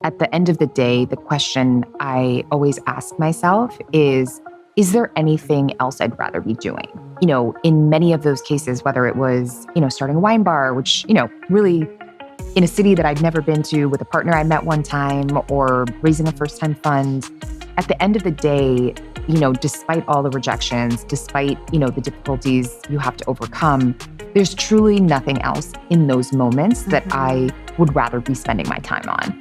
At the end of the day, the question I always ask myself is there anything else I'd rather be doing? In many of those cases, whether it was, starting a wine bar, which, really in a city that I'd never been to with a partner I met one time, or raising a first-time fund, at the end of the day, despite all the rejections, despite, the difficulties you have to overcome, there's truly nothing else in those moments that I would rather be spending my time on.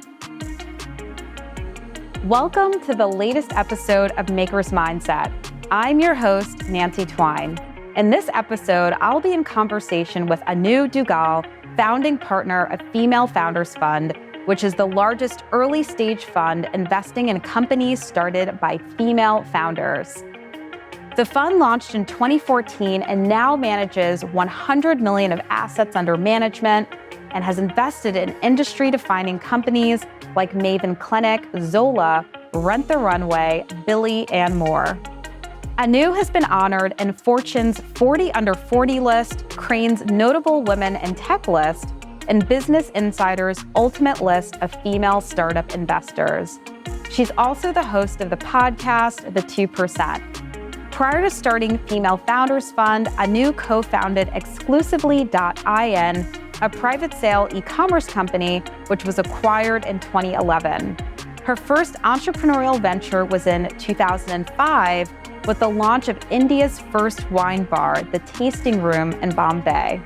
Welcome to the latest episode of Maker's Mindset. I'm your host, Nancy Twine. In this episode, I'll be in conversation with Anu Duggal, founding partner of Female Founders Fund, which is the largest early stage fund investing in companies started by female founders. The fund launched in 2014 and now manages $100 million of assets under management and has invested in industry-defining companies like Maven Clinic, Zola, Rent the Runway, Billi, and more. Anu has been honored in Fortune's 40 Under 40 list, Crane's Notable Women in Tech list, and Business Insider's Ultimate List of Female Startup Investors. She's also the host of the podcast, The 2%. Prior to starting Female Founders Fund, Anu co-founded Exclusively.in, a private sale e-commerce company, which was acquired in 2011. Her first entrepreneurial venture was in 2005 with the launch of India's first wine bar, The Tasting Room in Bombay.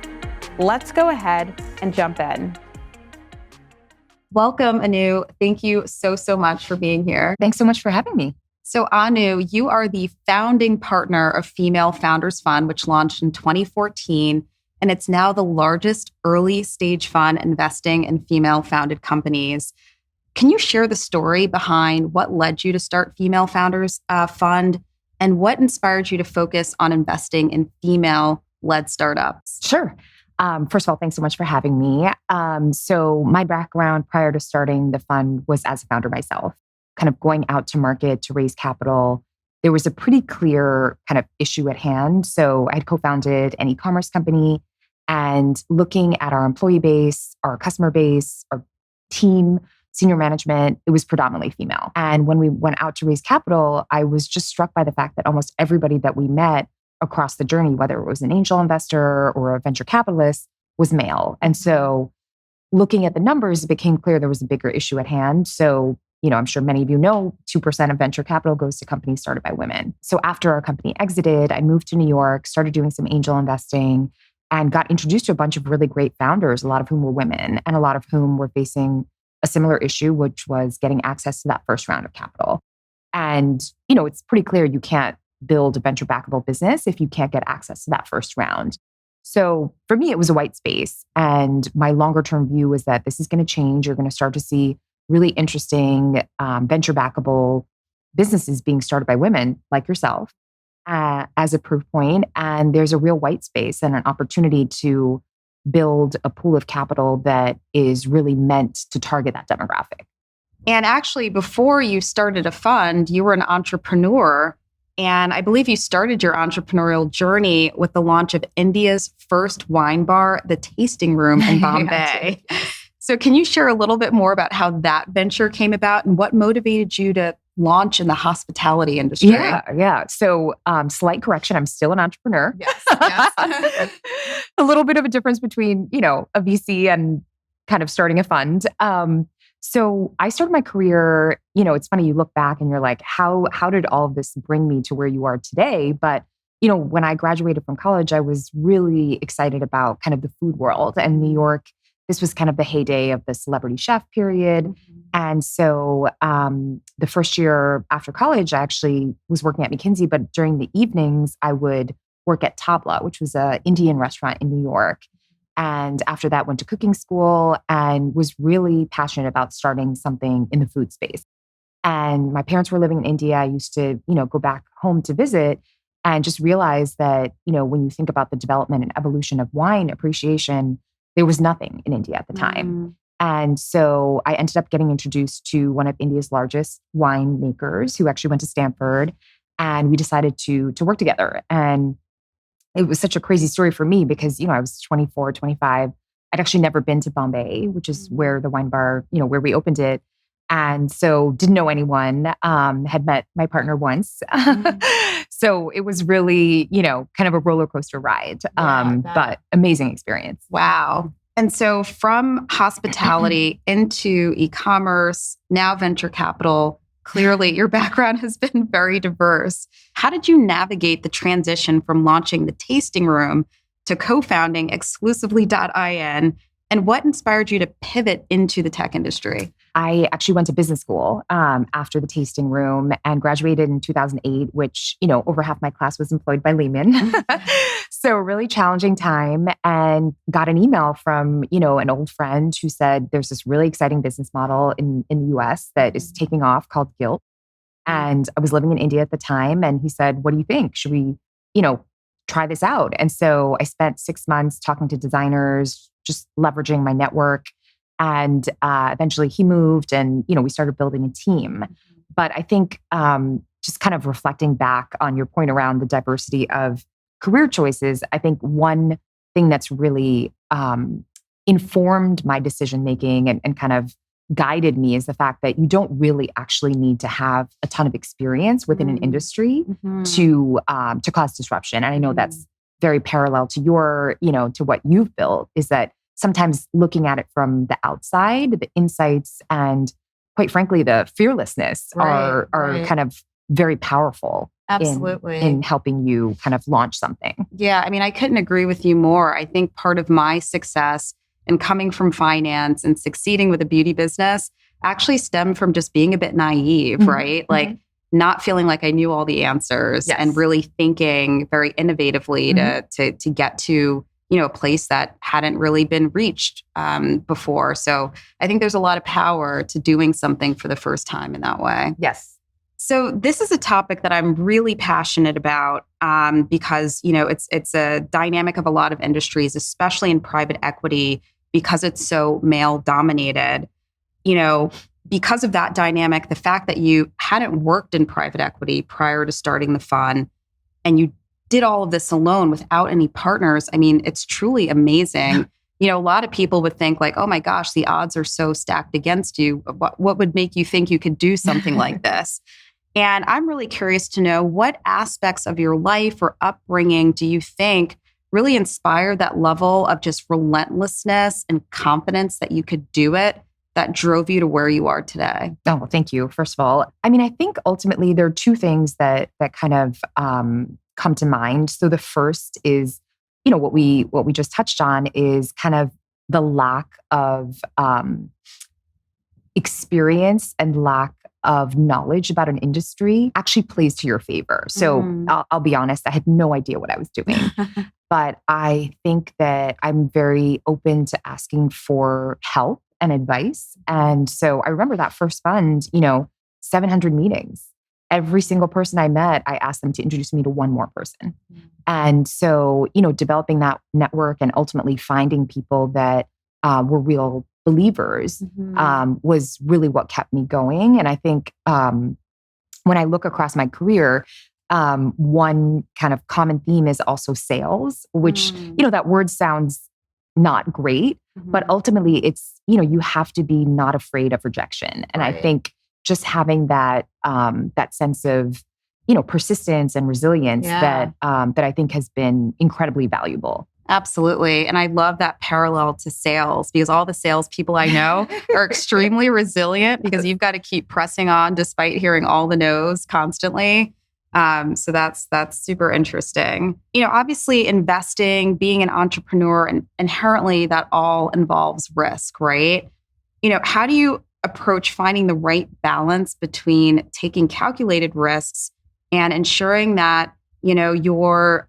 Let's go ahead and jump in. Welcome, Anu. Thank you so much for being here. Thanks so much for having me. So Anu, you are the founding partner of Female Founders Fund, which launched in 2014, and it's now the largest early stage fund investing in female founded companies. Can you share the story behind what led you to start Female Founders Fund, and what inspired you to focus on investing in female-led startups? Sure. First of all, thanks so much for having me. So my background prior to starting the fund was as a founder myself, kind of going out to market to raise capital. There was a pretty clear kind of issue at hand. So I had co-founded an e-commerce company, and looking at our employee base, our customer base, our team, senior management, it was predominantly female. And when we went out to raise capital, I was just struck by the fact that almost everybody that we met across the journey, whether it was an angel investor or a venture capitalist, was male. And so looking at the numbers, it became clear there was a bigger issue at hand. So, I'm sure many of you know, 2% of venture capital goes to companies started by women. So after our company exited, I moved to New York, started doing some angel investing, and got introduced to a bunch of really great founders, a lot of whom were women, and a lot of whom were facing a similar issue, which was getting access to that first round of capital. And, it's pretty clear you can't build a venture backable business if you can't get access to that first round. So for me, it was a white space. And my longer term view was that this is going to change. You're going to start to see really interesting venture backable businesses being started by women like yourself as a proof point. And there's a real white space and an opportunity to build a pool of capital that is really meant to target that demographic. And actually, before you started a fund, you were an entrepreneur. And I believe you started your entrepreneurial journey with the launch of India's first wine bar, The Tasting Room in Bombay. So can you share a little bit more about how that venture came about and what motivated you to launch in the hospitality industry? Yeah. So slight correction, I'm still an entrepreneur. Yes. A little bit of a difference between, a VC and kind of starting a fund. So I started my career, it's funny, you look back and you're like, how did all of this bring me to where you are today? But, when I graduated from college, I was really excited about kind of the food world. And New York, this was kind of the heyday of the celebrity chef period. Mm-hmm. And so the first year after college, I actually was working at McKinsey, but during the evenings, I would work at Tabla, which was an Indian restaurant in New York. And after that, went to cooking school and was really passionate about starting something in the food space. And my parents were living in India. I used to, go back home to visit and just realized that, when you think about the development and evolution of wine appreciation, there was nothing in India at the time. And so I ended up getting introduced to one of India's largest wine makers who actually went to Stanford. And we decided to work together. And it was such a crazy story for me because, I was 24, 25. I'd actually never been to Bombay, which is where the wine bar, where we opened it. And so didn't know anyone, had met my partner once. So it was really, kind of a roller coaster ride, but amazing experience. Wow. And so from hospitality into e-commerce, now venture capital, clearly your background has been very diverse. How did you navigate the transition from launching the tasting room to co-founding exclusively.in? And what inspired you to pivot into the tech industry? I actually went to business school after the tasting room and graduated in 2008, which, over half my class was employed by Lehman. So a really challenging time, and got an email from, an old friend who said, there's this really exciting business model in the US that is taking off called Guilt. And I was living in India at the time. And he said, what do you think? Should we, try this out? And so I spent 6 months talking to designers, just leveraging my network. And eventually he moved and, we started building a team. But I think just kind of reflecting back on your point around the diversity of career choices, I think one thing that's really informed my decision-making and kind of guided me is the fact that you don't really actually need to have a ton of experience within an industry to cause disruption. And I know that's very parallel to your, to what you've built, is that sometimes looking at it from the outside, the insights and quite frankly, the fearlessness are kind of very powerful. Absolutely. In helping you kind of launch something. Yeah. I mean, I couldn't agree with you more. I think part of my success in coming from finance and succeeding with a beauty business actually stemmed from just being a bit naive, right? Like not feeling like I knew all the answers and really thinking very innovatively to get to, a place that hadn't really been reached before. So I think there's a lot of power to doing something for the first time in that way. Yes. So this is a topic that I'm really passionate about because, it's a dynamic of a lot of industries, especially in private equity, because it's so male dominated. Because of that dynamic, the fact that you hadn't worked in private equity prior to starting the fund and you did all of this alone without any partners, I mean, it's truly amazing. A lot of people would think like, oh my gosh, the odds are so stacked against you. What would make you think you could do something like this? And I'm really curious to know what aspects of your life or upbringing do you think really inspired that level of just relentlessness and confidence that you could do it that drove you to where you are today? Oh, well, thank you. First of all, I mean, I think ultimately there are two things that kind of come to mind. So the first is, what we just touched on is kind of the lack of experience and lack of knowledge about an industry actually plays to your favor. So I'll be honest, I had no idea what I was doing. But I think that I'm very open to asking for help and advice. And so I remember that first fund, 700 meetings. Every single person I met, I asked them to introduce me to one more person. And so, developing that network and ultimately finding people that were real believers was really what kept me going. And I think when I look across my career, one kind of common theme is also sales, which, that word sounds not great, but ultimately it's, you have to be not afraid of rejection. And I think just having that, that sense of, persistence and resilience that I think has been incredibly valuable. Absolutely. And I love that parallel to sales because all the sales people I know are extremely resilient because you've got to keep pressing on despite hearing all the no's constantly. So that's super interesting. Obviously investing, being an entrepreneur, and inherently that all involves risk, right? How do you approach finding the right balance between taking calculated risks and ensuring that your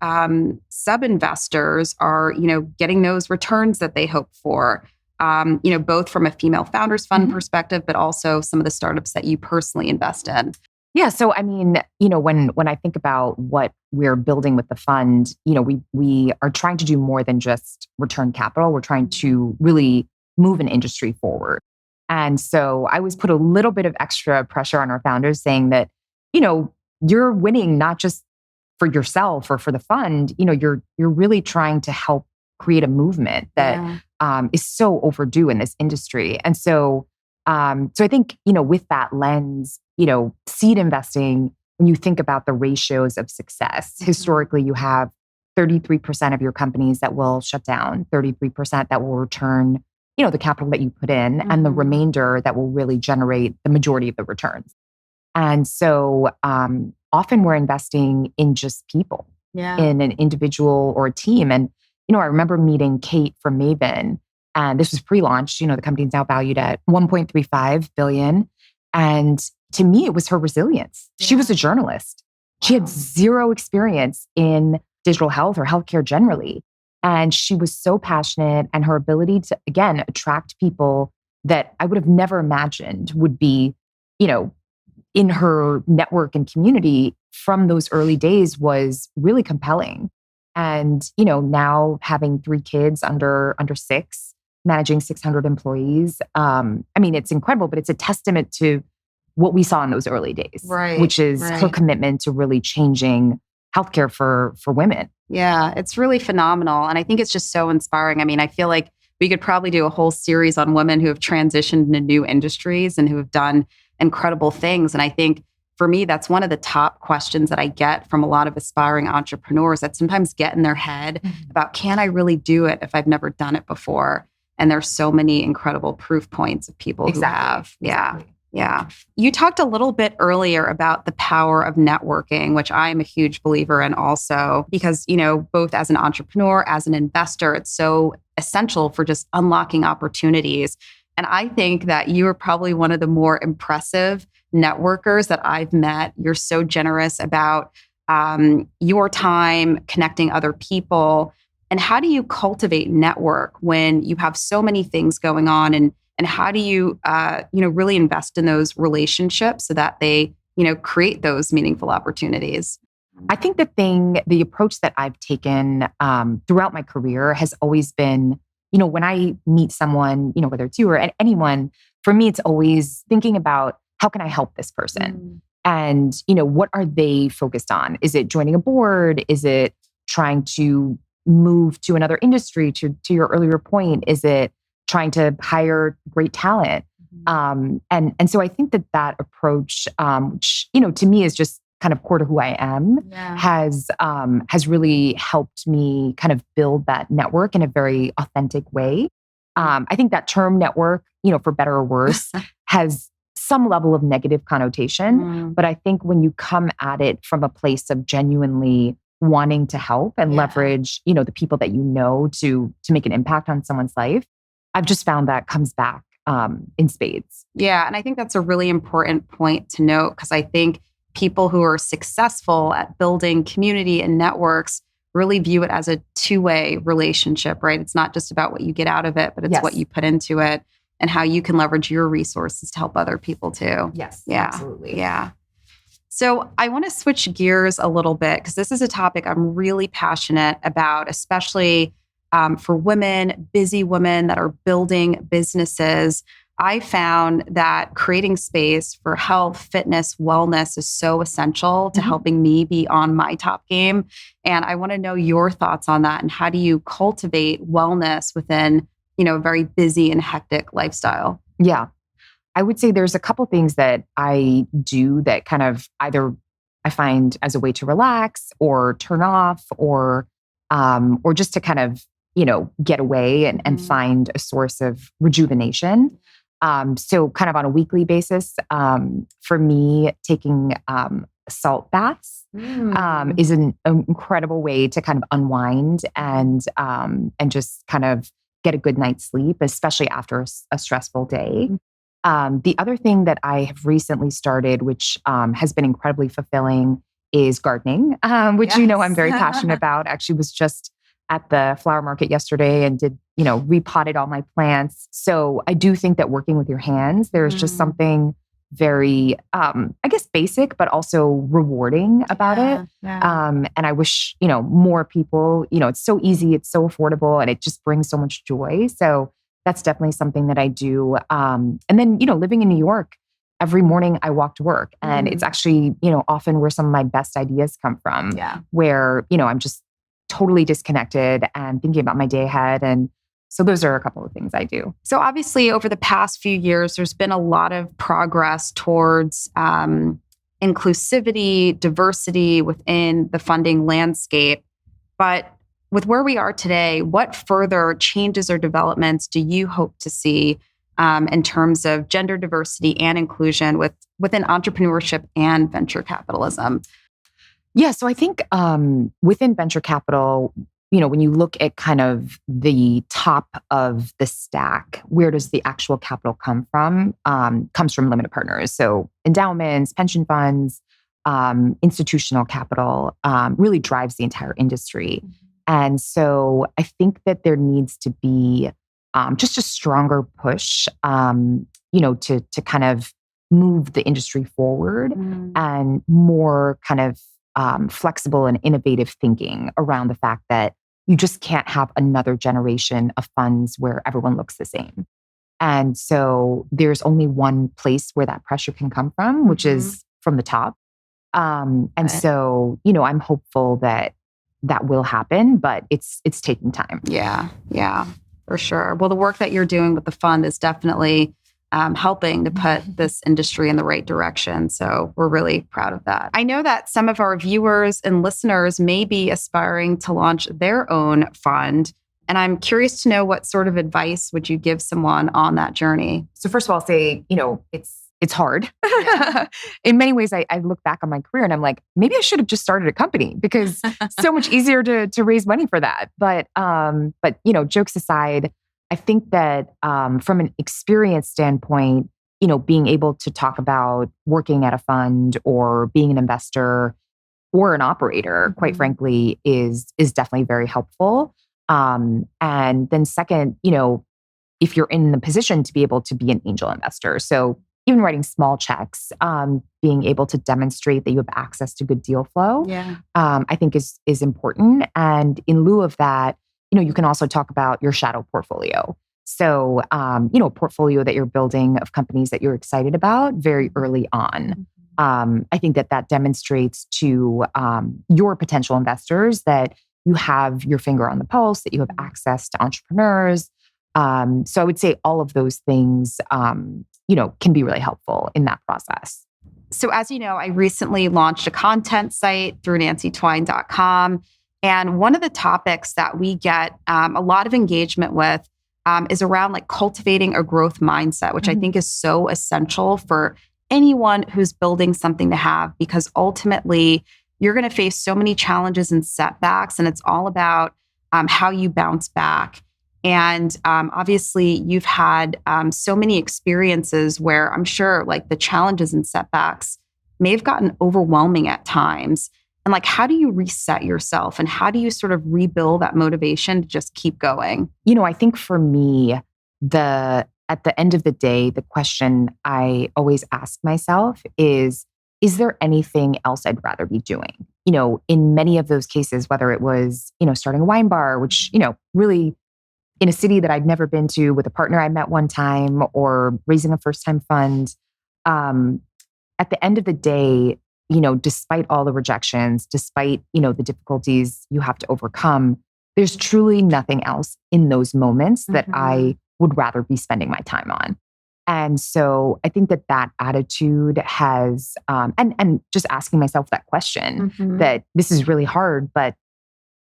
sub-investors are, getting those returns that they hope for, both from a female founders fund perspective, but also some of the startups that you personally invest in? Yeah. So, I mean, when I think about what we're building with the fund, we are trying to do more than just return capital. We're trying to really move an industry forward. And so I always put a little bit of extra pressure on our founders saying that, you're winning not just for yourself or for the fund, you're really trying to help create a movement that is so overdue in this industry. And so So I think, with that lens, seed investing, when you think about the ratios of success, historically, you have 33% of your companies that will shut down, 33% that will return, the capital that you put in, and the remainder that will really generate the majority of the returns. And so often we're investing in just people, in an individual or a team. And, I remember meeting Kate from Maven, and this was pre-launch. The company's now valued at 1.35 billion. And to me, it was her resilience. Yeah. She was a journalist. Wow. She had zero experience in digital health or healthcare generally. And she was so passionate, and her ability to, again, attract people that I would have never imagined would be, in her network and community from those early days was really compelling. And, now having 3 kids under 6, managing 600 employees. It's incredible, but it's a testament to what we saw in those early days, which is her commitment to really changing healthcare for women. Yeah, it's really phenomenal. And I think it's just so inspiring. I feel like we could probably do a whole series on women who have transitioned into new industries and who have done incredible things. And I think for me, that's one of the top questions that I get from a lot of aspiring entrepreneurs that sometimes get in their head about, can I really do it if I've never done it before? And there's so many incredible proof points of people who have. Yeah. You talked a little bit earlier about the power of networking, which I am a huge believer in also, because, both as an entrepreneur, as an investor, it's so essential for just unlocking opportunities. And I think that you are probably one of the more impressive networkers that I've met. You're so generous about your time, connecting other people. And how do you cultivate network when you have so many things going on? And how do you, really invest in those relationships so that they, create those meaningful opportunities? I think the approach that I've taken throughout my career has always been, when I meet someone, whether it's you or anyone, for me, it's always thinking about, how can I help this person? And, what are they focused on? Is it joining a board? Is it trying to move to another industry? To your earlier point, is it trying to hire great talent? And so I think that approach, which, to me is just kind of core to who I am, has really helped me kind of build that network in a very authentic way. I think that term network, for better or worse, has some level of negative connotation. But I think when you come at it from a place of genuinely wanting to help and leverage, the people that to make an impact on someone's life, I've just found that comes back in spades. Yeah. And I think that's a really important point to note, because I think people who are successful at building community and networks really view it as a two-way relationship, right? It's not just about what you get out of it, but it's what you put into it and how you can leverage your resources to help other people too. Yes, yeah, absolutely. Yeah. So I want to switch gears a little bit, because this is a topic I'm really passionate about, especially for women, busy women that are building businesses. I found that creating space for health, fitness, wellness is so essential to helping me be on my top game. And I want to know your thoughts on that, and how do you cultivate wellness within, a very busy and hectic lifestyle? Yeah. I would say there's a couple things that I do that kind of either I find as a way to relax or turn off or just to kind of, get away and find a source of rejuvenation. So kind of on a weekly basis, for me, taking salt baths is an incredible way to kind of unwind and just kind of get a good night's sleep, especially after a stressful day. The other thing that I have recently started, which has been incredibly fulfilling, is gardening, which I'm very passionate about. Actually was just at the flower market yesterday and did, repotted all my plants. So I do think that working with your hands, there's just something very, basic, but also rewarding about it. Yeah. And I wish, more people, it's so easy, it's so affordable, and it just brings so much joy. So that's definitely something that I do. And then, living in New York, every morning I walk to work, and it's actually, often where some of my best ideas come from, where, I'm just totally disconnected and thinking about my day ahead. And So those are a couple of things I do. So obviously, over the past few years, there's been a lot of progress towards inclusivity, diversity within the funding landscape. But with where we are today, what further changes or developments do you hope to see in terms of gender diversity and inclusion within entrepreneurship and venture capitalism? Yeah, so I think within venture capital, when you look at kind of the top of the stack, where does the actual capital come from? Comes from limited partners. So endowments, pension funds, institutional capital really drives the entire industry. Mm-hmm. And so I think that there needs to be just a stronger push, to kind of move the industry forward and more kind of flexible and innovative thinking around the fact that you just can't have another generation of funds where everyone looks the same. And so there's only one place where that pressure can come from, which is from the top. So, I'm hopeful that will happen, but it's taking time. Yeah, for sure. Well, the work that you're doing with the fund is definitely helping to put this industry in the right direction. So we're really proud of that. I know that some of our viewers and listeners may be aspiring to launch their own fund. And I'm curious to know what sort of advice would you give someone on that journey? So first of all, I'll say, it's hard. Yeah. In many ways, I look back on my career and I'm like, maybe I should have just started a company because it's so much easier to raise money for that. But jokes aside, I think that from an experience standpoint, being able to talk about working at a fund or being an investor or an operator, quite frankly, is definitely very helpful. And then second, if you're in the position to be able to be an angel investor. So even writing small checks, being able to demonstrate that you have access to good deal flow, I think is important. And in lieu of that, you can also talk about your shadow portfolio. So, a portfolio that you're building of companies that you're excited about very early on. I think that demonstrates to your potential investors that you have your finger on the pulse, that you have access to entrepreneurs. So I would say all of those things, can be really helpful in that process. So as you know, I recently launched a content site through nancytwine.com. And one of the topics that we get a lot of engagement with is around like cultivating a growth mindset, which I think is so essential for anyone who's building something to have, because ultimately you're going to face so many challenges and setbacks, and it's all about how you bounce back. And obviously you've had so many experiences where I'm sure like the challenges and setbacks may have gotten overwhelming at times. And like, how do you reset yourself and how do you sort of rebuild that motivation to just keep going? I think for me, at the end of the day, the question I always ask myself is there anything else I'd rather be doing? In many of those cases, whether it was, starting a wine bar, which, really in a city that I'd never been to with a partner I met one time, or raising a first-time fund, at the end of the day, despite all the rejections, despite, the difficulties you have to overcome, there's truly nothing else in those moments that I would rather be spending my time on. And so I think that attitude has, and just asking myself that question, that this is really hard, but,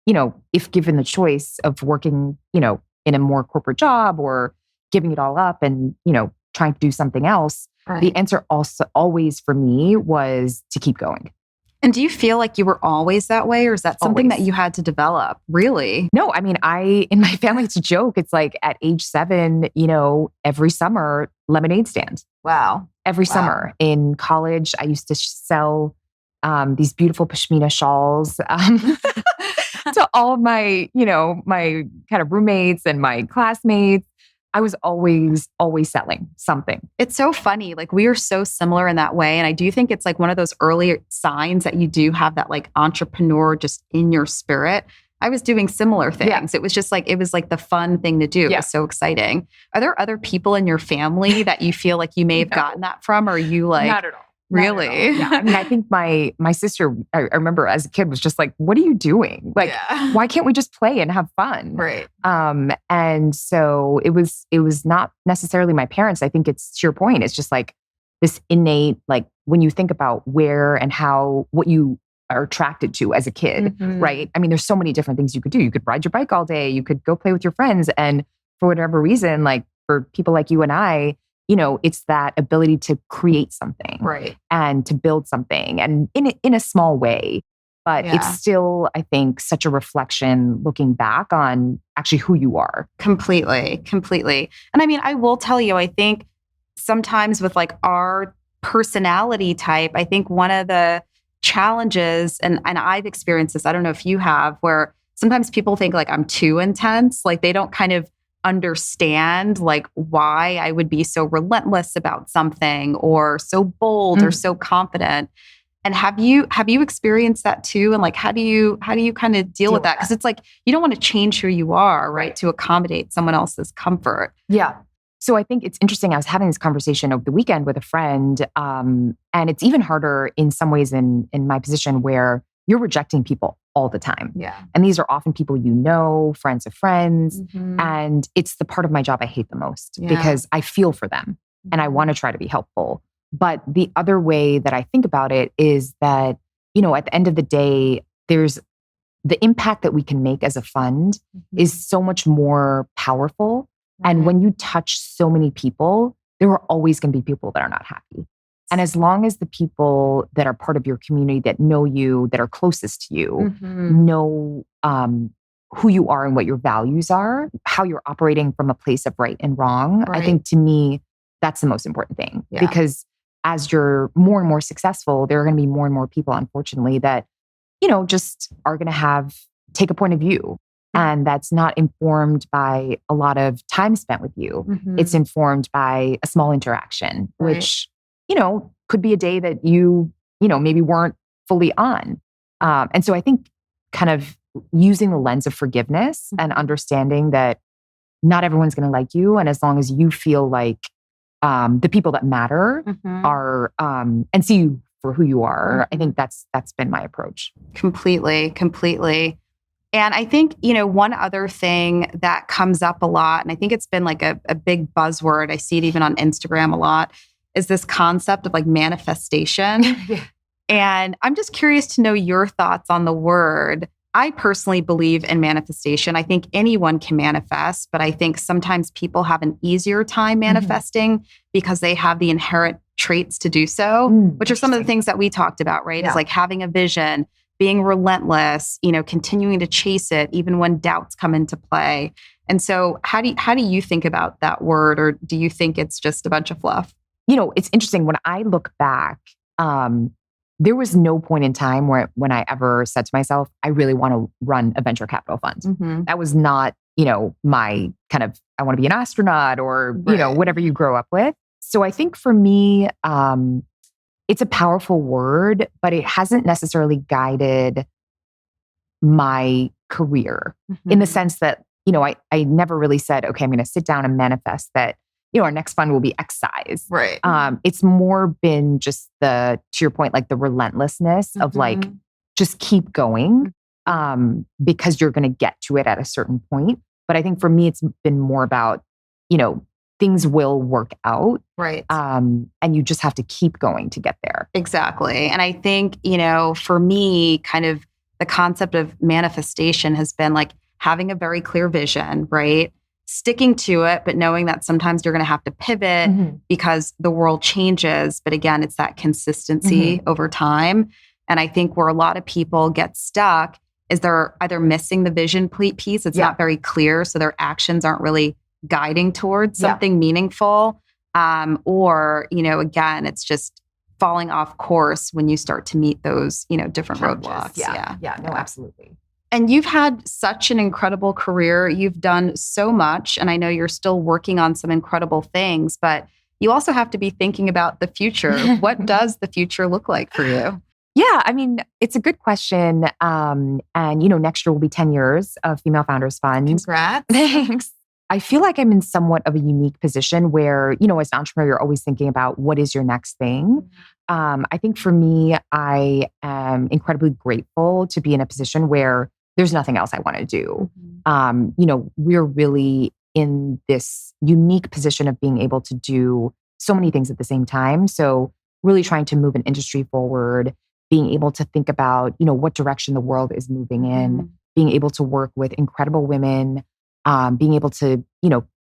if given the choice of working, in a more corporate job or giving it all up and, trying to do something else, the answer also always for me was to keep going. And do you feel like you were always that way, or is that something that you had to develop? Really? No, I mean, in my family, it's a joke. It's like at age 7, every summer, lemonade stand. Wow. Every summer. In college, I used to sell these beautiful pashmina shawls to all of my, my kind of roommates and my classmates. I was always selling something. It's so funny. Like we are so similar in that way. And I do think it's like one of those early signs that you do have that like entrepreneur just in your spirit. I was doing similar things. Yeah. It was the fun thing to do. It was so exciting. Are there other people in your family that you feel like you may have gotten that from? Or are you like, not at all. Really? Yeah. I mean, I think my sister, I remember as a kid was just like, what are you doing? Like, why can't we just play and have fun? Right. And so it was not necessarily my parents. I think it's to your point. It's just like this innate, like when you think about where and how, what you are attracted to as a kid, right? I mean, there's so many different things you could do. You could ride your bike all day. You could go play with your friends. And for whatever reason, like for people like you and I, it's that ability to create something, right, and to build something, and in a small way. But it's still, I think, such a reflection looking back on actually who you are. Completely. And I mean, I will tell you, I think sometimes with like our personality type, I think one of the challenges, and I've experienced this, I don't know if you have, where sometimes people think like I'm too intense, like they don't kind of understand like why I would be so relentless about something or so bold or so confident. And have you experienced that too? And like, how do you kind of deal with that? Because it's like, you don't want to change who you are, right? To accommodate someone else's comfort. Yeah. So I think it's interesting. I was having this conversation over the weekend with a friend, and it's even harder in some ways in my position where you're rejecting people all the time. Yeah. And these are often people friends of friends. And it's the part of my job I hate the most because I feel for them and I want to try to be helpful. But the other way that I think about it is that, at the end of the day, there's the impact that we can make as a fund is so much more powerful. And when you touch so many people, there are always going to be people that are not happy. And as long as the people that are part of your community that know you, that are closest to you, know who you are and what your values are, how you're operating from a place of right and wrong, I think to me, that's the most important thing. Because as you're more and more successful, there are going to be more and more people, unfortunately, that, just are going to take a point of view. And that's not informed by a lot of time spent with you. It's informed by a small interaction, which, could be a day that you maybe weren't fully on. And so I think kind of using the lens of forgiveness and understanding that not everyone's going to like you. And as long as you feel like the people that matter are, and see you for who you are, I think that's been my approach. Completely. And I think, one other thing that comes up a lot, and I think it's been like a big buzzword, I see it even on Instagram a lot, is this concept of like manifestation. And I'm just curious to know your thoughts on the word. I personally believe in manifestation. I think anyone can manifest, but I think sometimes people have an easier time manifesting because they have the inherent traits to do so, which are some of the things that we talked about, right? It's like having a vision, being relentless, continuing to chase it, even when doubts come into play. And so how do you think about that word? Or do you think it's just a bunch of fluff? It's interesting. When I look back, there was no point in time when I ever said to myself, I really want to run a venture capital fund. That was not, my kind of, I want to be an astronaut or, whatever you grow up with. So I think for me, it's a powerful word, but it hasn't necessarily guided my career in the sense that, I never really said, okay, I'm going to sit down and manifest that, our next fund will be X size. Right. It's more been just to your point, like the relentlessness of like, just keep going because you're going to get to it at a certain point. But I think for me, it's been more about, things will work out. Right. And you just have to keep going to get there. Exactly. And I think, for me, kind of the concept of manifestation has been like having a very clear vision, right? Sticking to it, but knowing that sometimes you're going to have to pivot because the world changes. But again, it's that consistency over time. And I think where a lot of people get stuck is they're either missing the vision piece. It's not very clear. So their actions aren't really guiding towards something meaningful. Or, again, it's just falling off course when you start to meet those, different roadblocks. No, absolutely. And you've had such an incredible career. You've done so much. And I know you're still working on some incredible things, but you also have to be thinking about the future. What does the future look like for you? Yeah, I mean, it's a good question. And, next year will be 10 years of Female Founders Fund. Congrats. Thanks. I feel like I'm in somewhat of a unique position where, as an entrepreneur, you're always thinking about what is your next thing. I think for me, I am incredibly grateful to be in a position where there's nothing else I want to do. We're really in this unique position of being able to do so many things at the same time. So really trying to move an industry forward, being able to think about, what direction the world is moving in, being able to work with incredible women, being able to,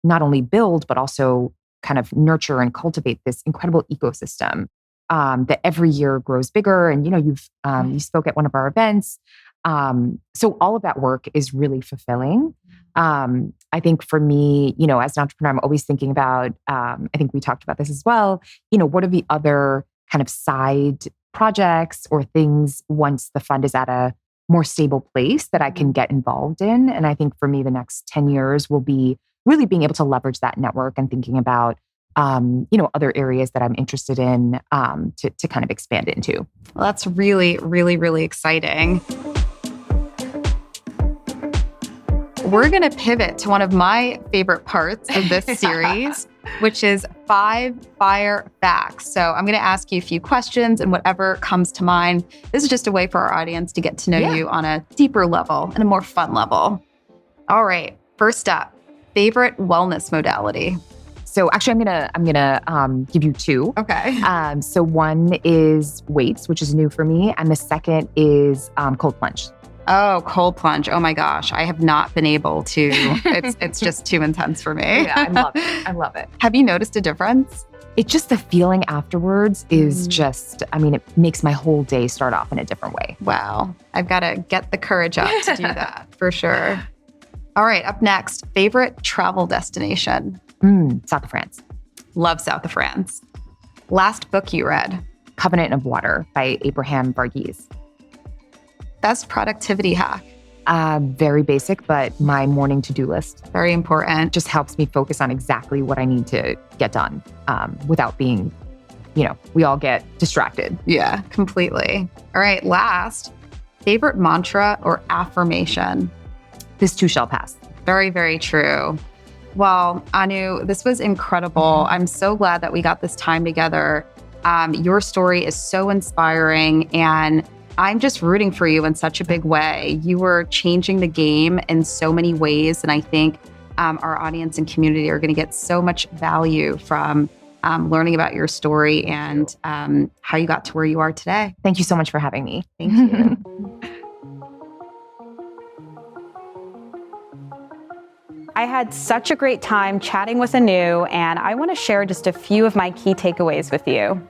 not only build, but also kind of nurture and cultivate this incredible ecosystem that every year grows bigger. And, you spoke at one of our events. So all of that work is really fulfilling. I think for me, as an entrepreneur, I'm always thinking about, I think we talked about this as well, what are the other kind of side projects or things once the fund is at a more stable place that I can get involved in. And I think for me, the next 10 years will be really being able to leverage that network and thinking about, other areas that I'm interested in to kind of expand into. Well, that's really, really, really exciting. We're going to pivot to one of my favorite parts of this series, which is 5 fire facts. So I'm going to ask you a few questions and whatever comes to mind. This is just a way for our audience to get to know you on a deeper level and a more fun level. All right. First up, favorite wellness modality. So actually, I'm gonna give you 2. Okay. So one is weights, which is new for me, and the second is cold plunge. Oh, cold plunge. Oh my gosh. I have not been able to. It's just too intense for me. Yeah, I love it. Have you noticed a difference? It's just the feeling afterwards is just, it makes my whole day start off in a different way. Wow. I've got to get the courage up to do that for sure. All right. Up next, favorite travel destination. South of France. Love South of France. Last book you read. Covenant of Water by Abraham Varghese. Best productivity hack. Very basic, but my morning to-do list. Very important. Just helps me focus on exactly what I need to get done without being, we all get distracted. Yeah, completely. All right, last, favorite mantra or affirmation. This too shall pass. Very, very true. Well, Anu, this was incredible. I'm so glad that we got this time together. Your story is so inspiring, and I'm just rooting for you in such a big way. You were changing the game in so many ways, and I think our audience and community are going to get so much value from learning about your story and how you got to where you are today. Thank you so much for having me. Thank you. I had such a great time chatting with Anu, and I want to share just a few of my key takeaways with you.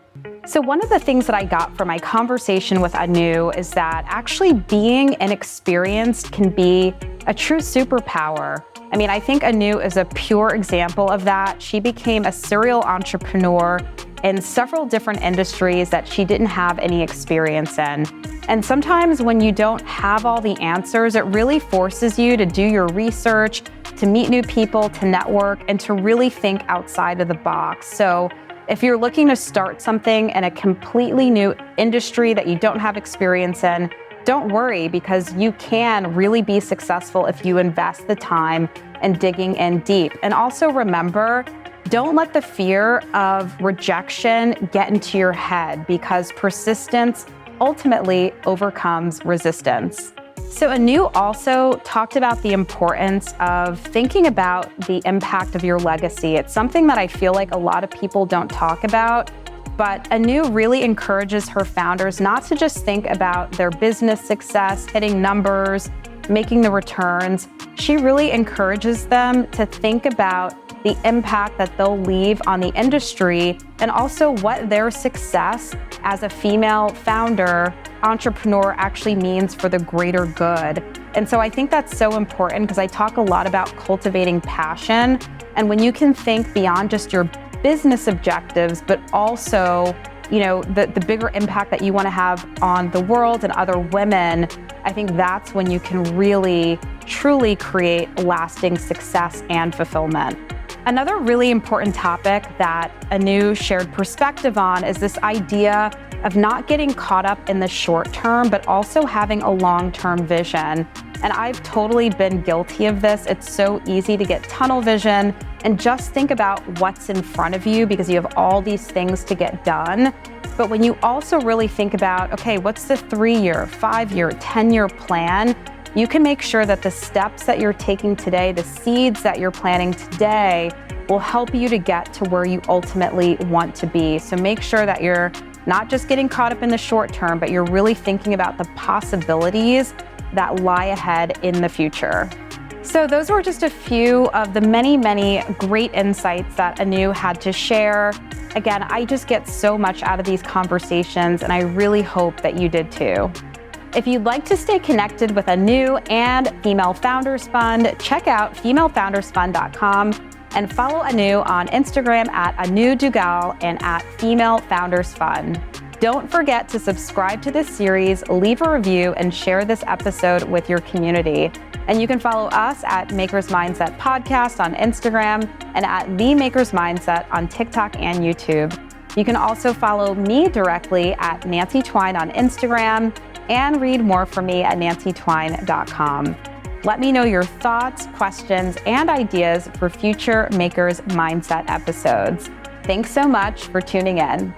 So one of the things that I got from my conversation with Anu is that actually being inexperienced can be a true superpower. I think Anu is a pure example of that. She became a serial entrepreneur in several different industries that she didn't have any experience in. And sometimes when you don't have all the answers, it really forces you to do your research, to meet new people, to network, and to really think outside of the box. So if you're looking to start something in a completely new industry that you don't have experience in, don't worry, because you can really be successful if you invest the time in digging in deep. And also remember, don't let the fear of rejection get into your head, because persistence ultimately overcomes resistance. So Anu also talked about the importance of thinking about the impact of your legacy. It's something that I feel like a lot of people don't talk about, but Anu really encourages her founders not to just think about their business success, hitting numbers, making the returns. She really encourages them to think about the impact that they'll leave on the industry, and also what their success as a female founder, entrepreneur actually means for the greater good. And so I think that's so important, because I talk a lot about cultivating passion. And when you can think beyond just your business objectives, but also, the bigger impact that you want to have on the world and other women, I think that's when you can really, truly create lasting success and fulfillment. Another really important topic that Anu shared perspective on is this idea of not getting caught up in the short term, but also having a long-term vision. And I've totally been guilty of this. It's so easy to get tunnel vision and just think about what's in front of you because you have all these things to get done. But when you also really think about, okay, what's the 3-year, 5-year, 10-year plan? You can make sure that the steps that you're taking today, the seeds that you're planting today, will help you to get to where you ultimately want to be. So make sure that you're not just getting caught up in the short term, but you're really thinking about the possibilities that lie ahead in the future. So those were just a few of the many, many great insights that Anu had to share. Again, I just get so much out of these conversations, and I really hope that you did too. If you'd like to stay connected with Anu and Female Founders Fund, check out femalefoundersfund.com and follow Anu on Instagram at Anu Duggal and at Female Founders Fund. Don't forget to subscribe to this series, leave a review, and share this episode with your community. And you can follow us at Makers Mindset Podcast on Instagram and at The Makers Mindset on TikTok and YouTube. You can also follow me directly at Nancy Twine on Instagram and read more from me at nancytwine.com. Let me know your thoughts, questions, and ideas for future Makers Mindset episodes. Thanks so much for tuning in.